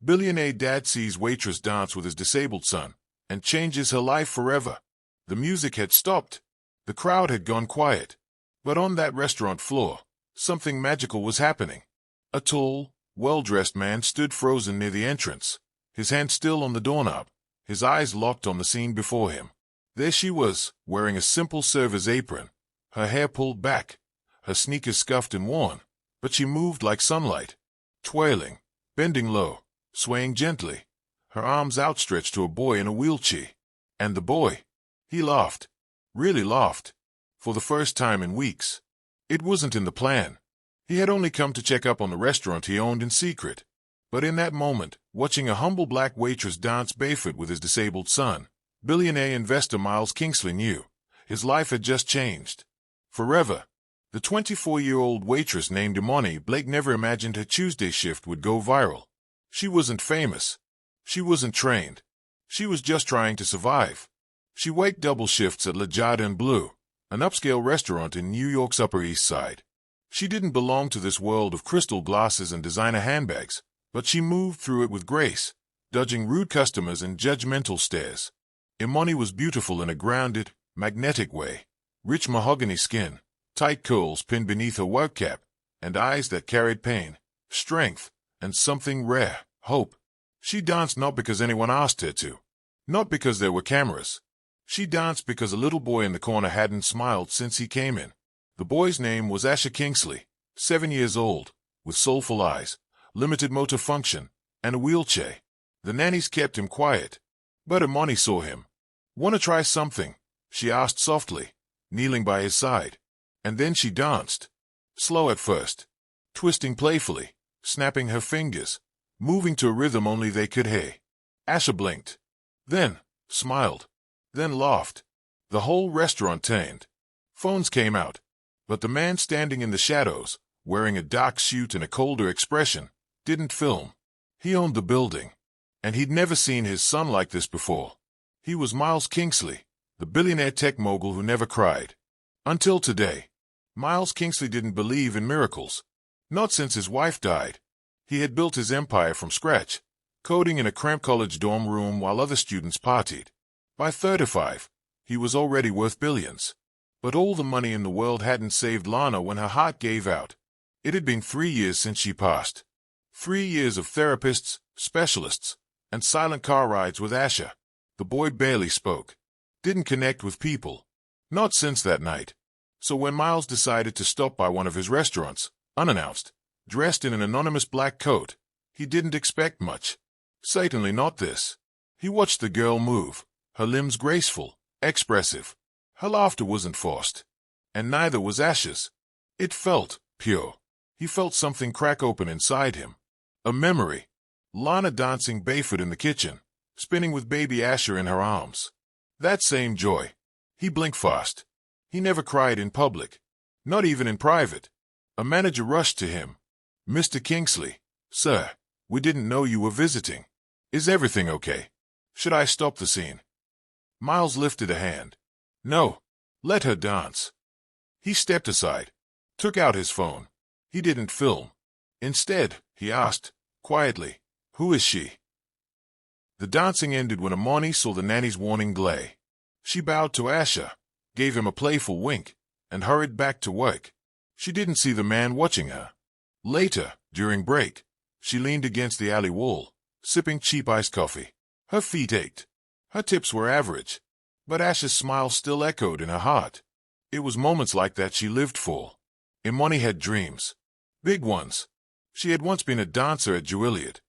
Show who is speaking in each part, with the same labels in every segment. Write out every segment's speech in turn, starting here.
Speaker 1: Billionaire dad sees waitress dance with his disabled son and changes her life forever. The music had stopped. The crowd had gone quiet. But on that restaurant floor, something magical was happening. A tall, well-dressed man stood frozen near the entrance, his hand still on the doorknob, his eyes locked on the scene before him. There she was, wearing a simple server's apron, her hair pulled back, her sneakers scuffed and worn, but she moved like sunlight, twirling, bending low, swaying gently, her arms outstretched to a boy in a wheelchair. And the boy, he laughed, really laughed, for the first time in weeks. It wasn't in the plan. He had only come to check up on the restaurant he owned in secret. But in that moment, watching a humble black waitress dance barefoot with his disabled son, billionaire investor Miles Kingsley knew his life had just changed. Forever. The 24-year-old waitress named Imani Blake never imagined her Tuesday shift would go viral. She wasn't famous. She wasn't trained. She was just trying to survive. She worked double shifts at La Jada and Blue, an upscale restaurant in New York's Upper East Side. She didn't belong to this world of crystal glasses and designer handbags, but she moved through it with grace, dodging rude customers and judgmental stares. Imani was beautiful in a grounded, magnetic way. Rich mahogany skin, tight curls pinned beneath her work cap, and eyes that carried pain, strength, and something rare, hope. She danced not because anyone asked her to, not because there were cameras. She danced because a little boy in the corner hadn't smiled since he came in. The boy's name was Asher Kingsley, 7 years old, with soulful eyes, limited motor function, and a wheelchair. The nannies kept him quiet. But Imani saw him. "Want to try something?" she asked softly, kneeling by his side. And then she danced. Slow at first, twisting playfully, snapping her fingers, moving to a rhythm only they could hear. Asher blinked, then smiled, then laughed. The whole restaurant turned. Phones came out. But the man standing in the shadows, wearing a dark suit and a colder expression, didn't film. He owned the building. And he'd never seen his son like this before. He was Miles Kingsley, the billionaire tech mogul who never cried. Until today. Miles Kingsley didn't believe in miracles. Not since his wife died. He had built his empire from scratch, coding in a cramped college dorm room while other students partied. By 35, he was already worth billions. But all the money in the world hadn't saved Lana when her heart gave out. It had been 3 years since she passed. 3 years of therapists, specialists, and silent car rides with Asher. The boy barely spoke. Didn't connect with people. Not since that night. So when Miles decided to stop by one of his restaurants, unannounced, dressed in an anonymous black coat, he didn't expect much. Certainly not this. He watched the girl move, her limbs graceful, expressive. Her laughter wasn't forced. And neither was Asher's. It felt pure. He felt something crack open inside him. A memory. Lana dancing barefoot in the kitchen, spinning with baby Asher in her arms. That same joy. He blinked fast. He never cried in public. Not even in private. A manager rushed to him. "Mr. Kingsley, sir, we didn't know you were visiting. Is everything okay? Should I stop the scene?" Miles lifted a hand. "No, let her dance." He stepped aside, took out his phone. He didn't film. Instead, he asked, quietly, "Who is she?" The dancing ended when Imani saw the nanny's warning glare. She bowed to Asher, gave him a playful wink, and hurried back to work. She didn't see the man watching her. Later, during break, she leaned against the alley wall, sipping cheap iced coffee. Her feet ached. Her tips were average. But Asher's smile still echoed in her heart. It was moments like that she lived for. Imani had dreams. Big ones. She had once been a dancer at Juilliard.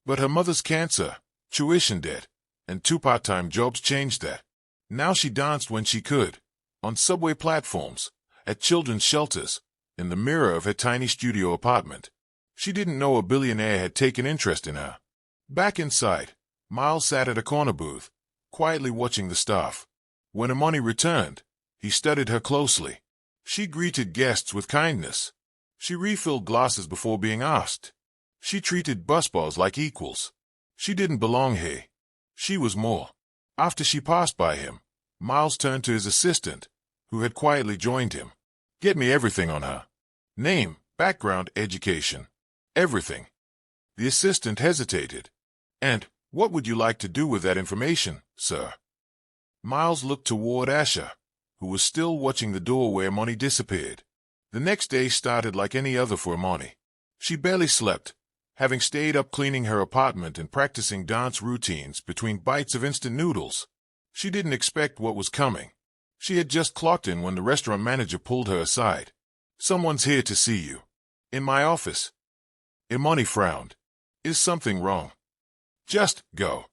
Speaker 1: But her mother's cancer, tuition debt, and 2 part-time jobs changed that. Now she danced when she could. On subway platforms, at children's shelters, in the mirror of her tiny studio apartment. She didn't know a billionaire had taken interest in her. Back inside, Miles sat at a corner booth, quietly watching the staff. When Imani returned, he studied her closely. She greeted guests with kindness. She refilled glasses before being asked. She treated busboys like equals. She didn't belong here. She was more. After she passed by him, Miles turned to his assistant, who had quietly joined him. "Get me everything on her. Name, background, education. Everything." The assistant hesitated. And what would you like to do with that information, sir? Miles looked toward Asher, who was still watching the door where Imani disappeared. The next day started like any other for Imani. She barely slept, having stayed up cleaning her apartment and practicing dance routines between bites of instant noodles. She didn't expect what was coming. She had just clocked in when the restaurant manager pulled her aside. "Someone's here to see you." "In my office." Imani frowned. "Is something wrong?" "Just go."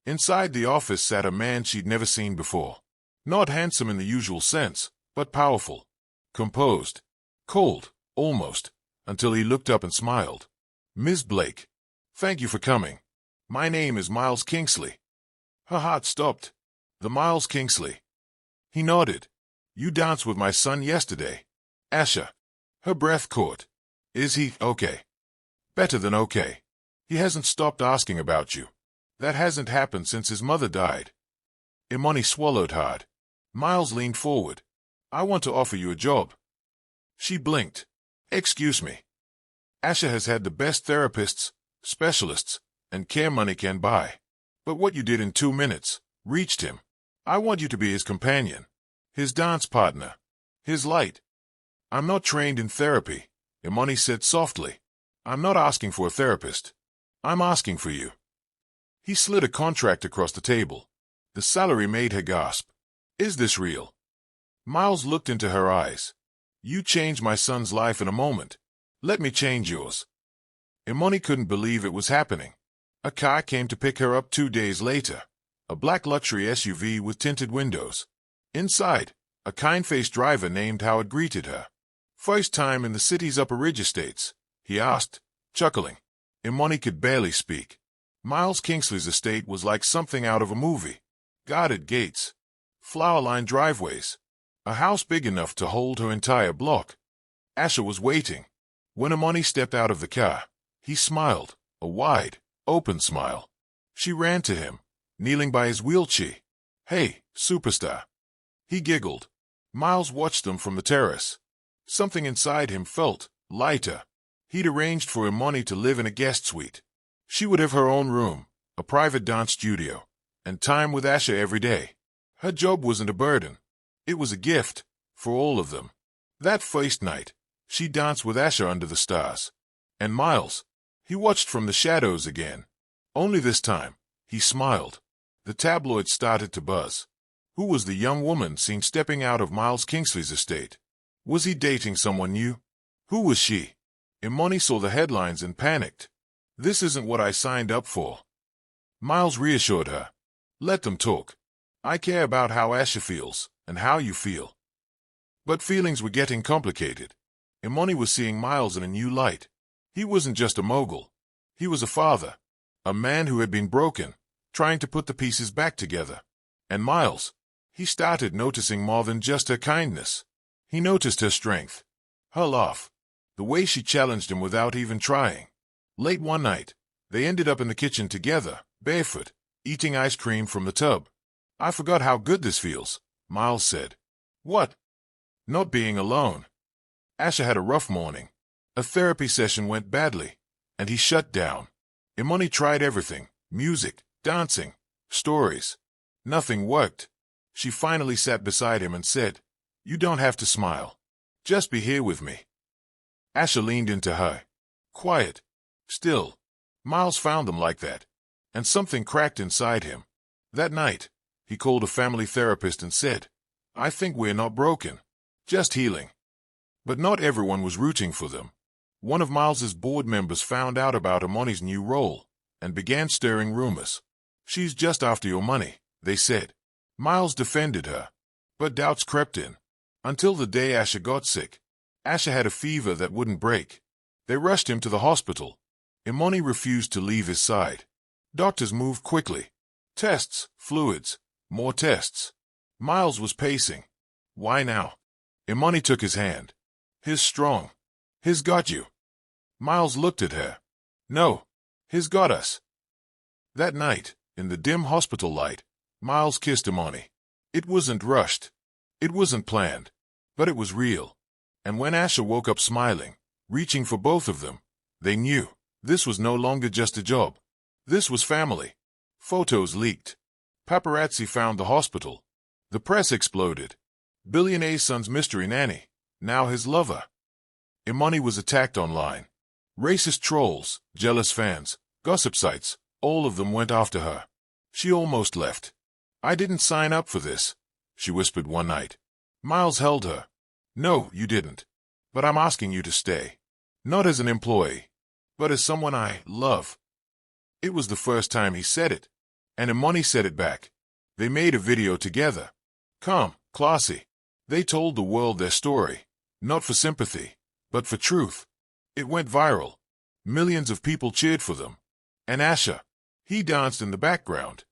Speaker 1: Inside the office sat a man she'd never seen before. Not handsome in the usual sense, but powerful. Composed. Cold, almost, until he looked up and smiled. "Ms. Blake, thank you for coming. My name is Miles Kingsley." Her heart stopped. "The Miles Kingsley." He nodded. "You danced with my son yesterday." "Asher." Her breath caught. "Is he okay?" "Better than okay. He hasn't stopped asking about you. That hasn't happened since his mother died." Imani swallowed hard. Miles leaned forward. "I want to offer you a job." She blinked. "Excuse me." "Asher has had the best therapists, specialists, and care money can buy. But what you did in 2 minutes reached him. I want you to be his companion, his dance partner, his light." "I'm not trained in therapy," Imani said softly. "I'm not asking for a therapist. I'm asking for you." He slid a contract across the table. The salary made her gasp. "Is this real?" Miles looked into her eyes. "You changed my son's life in a moment. Let me change yours." Imani couldn't believe it was happening. A car came to pick her up 2 days later. A black luxury SUV with tinted windows. Inside, a kind-faced driver named Howard greeted her. "First time in the city's Upper Ridge estates?" he asked, chuckling. Imani could barely speak. Miles Kingsley's estate was like something out of a movie. Guarded gates, flower-lined driveways, a house big enough to hold her entire block. Asher was waiting. When Imani stepped out of the car, he smiled, a wide, open smile. She ran to him, kneeling by his wheelchair. "Hey, superstar." He giggled. Miles watched them from the terrace. Something inside him felt lighter. He'd arranged for Imani to live in a guest suite. She would have her own room, a private dance studio, and time with Asher every day. Her job wasn't a burden. It was a gift, for all of them. That first night, she danced with Asher under the stars. And Miles, he watched from the shadows again. Only this time, he smiled. The tabloids started to buzz. Who was the young woman seen stepping out of Miles Kingsley's estate? Was he dating someone new? Who was she? Imani saw the headlines and panicked. "This isn't what I signed up for." Miles reassured her. "Let them talk. I care about how Asher feels, and how you feel." But feelings were getting complicated. Imani was seeing Miles in a new light. He wasn't just a mogul. He was a father. A man who had been broken, trying to put the pieces back together. And Miles, he started noticing more than just her kindness. He noticed her strength, her laugh, the way she challenged him without even trying. Late one night, they ended up in the kitchen together, barefoot, eating ice cream from the tub. "I forgot how good this feels," Miles said. "What?" "Not being alone." Asher had a rough morning. A therapy session went badly, and he shut down. Imani tried everything, music, dancing, stories. Nothing worked. She finally sat beside him and said, "You don't have to smile. Just be here with me." Asher leaned into her. Quiet. Still. Miles found them like that. And something cracked inside him. That night, he called a family therapist and said, "I think we're not broken. Just healing." But not everyone was rooting for them. One of Miles's board members found out about Imani's new role and began stirring rumors. "She's just after your money," they said. Miles defended her, but doubts crept in. Until the day Asher got sick. Asher had a fever that wouldn't break. They rushed him to the hospital. Imani refused to leave his side. Doctors moved quickly. Tests, fluids, more tests. Miles was pacing. "Why now?" Imani took his hand. "He's strong. He's got you." Miles looked at her. "No, he's got us." That night, in the dim hospital light, Miles kissed Imani. It wasn't rushed. It wasn't planned. But it was real. And when Asher woke up smiling, reaching for both of them, they knew this was no longer just a job. This was family. Photos leaked. Paparazzi found the hospital. The press exploded. Billionaire's son's mystery nanny, now his lover. Imani was attacked online. Racist trolls, jealous fans, gossip sites, all of them went after her. She almost left. "I didn't sign up for this," she whispered one night. Miles held her. "No, you didn't. But I'm asking you to stay. Not as an employee, but as someone I love." It was the first time he said it. And Imani said it back. They made a video together. Calm, classy. They told the world their story. Not for sympathy, but for truth. It went viral. Millions of people cheered for them. And Asher, he danced in the background.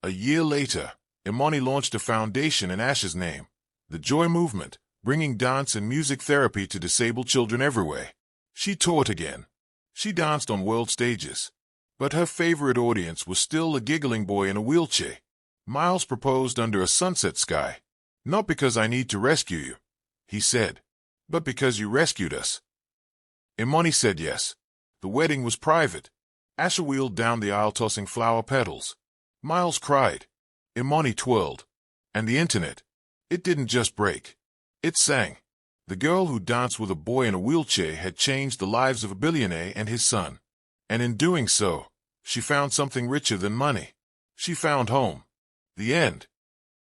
Speaker 1: A year later, Imani launched a foundation in Asher's name, the Joy Movement, bringing dance and music therapy to disabled children everywhere. She taught again. She danced on world stages. But her favorite audience was still a giggling boy in a wheelchair. Miles proposed under a sunset sky. "Not because I need to rescue you," he said, "but because you rescued us." Imani said yes. The wedding was private. Asher wheeled down the aisle tossing flower petals. Miles cried. Imani twirled. And the internet, it didn't just break. It sang. The girl who danced with a boy in a wheelchair had changed the lives of a billionaire and his son. And in doing so, she found something richer than money. She found home. The end.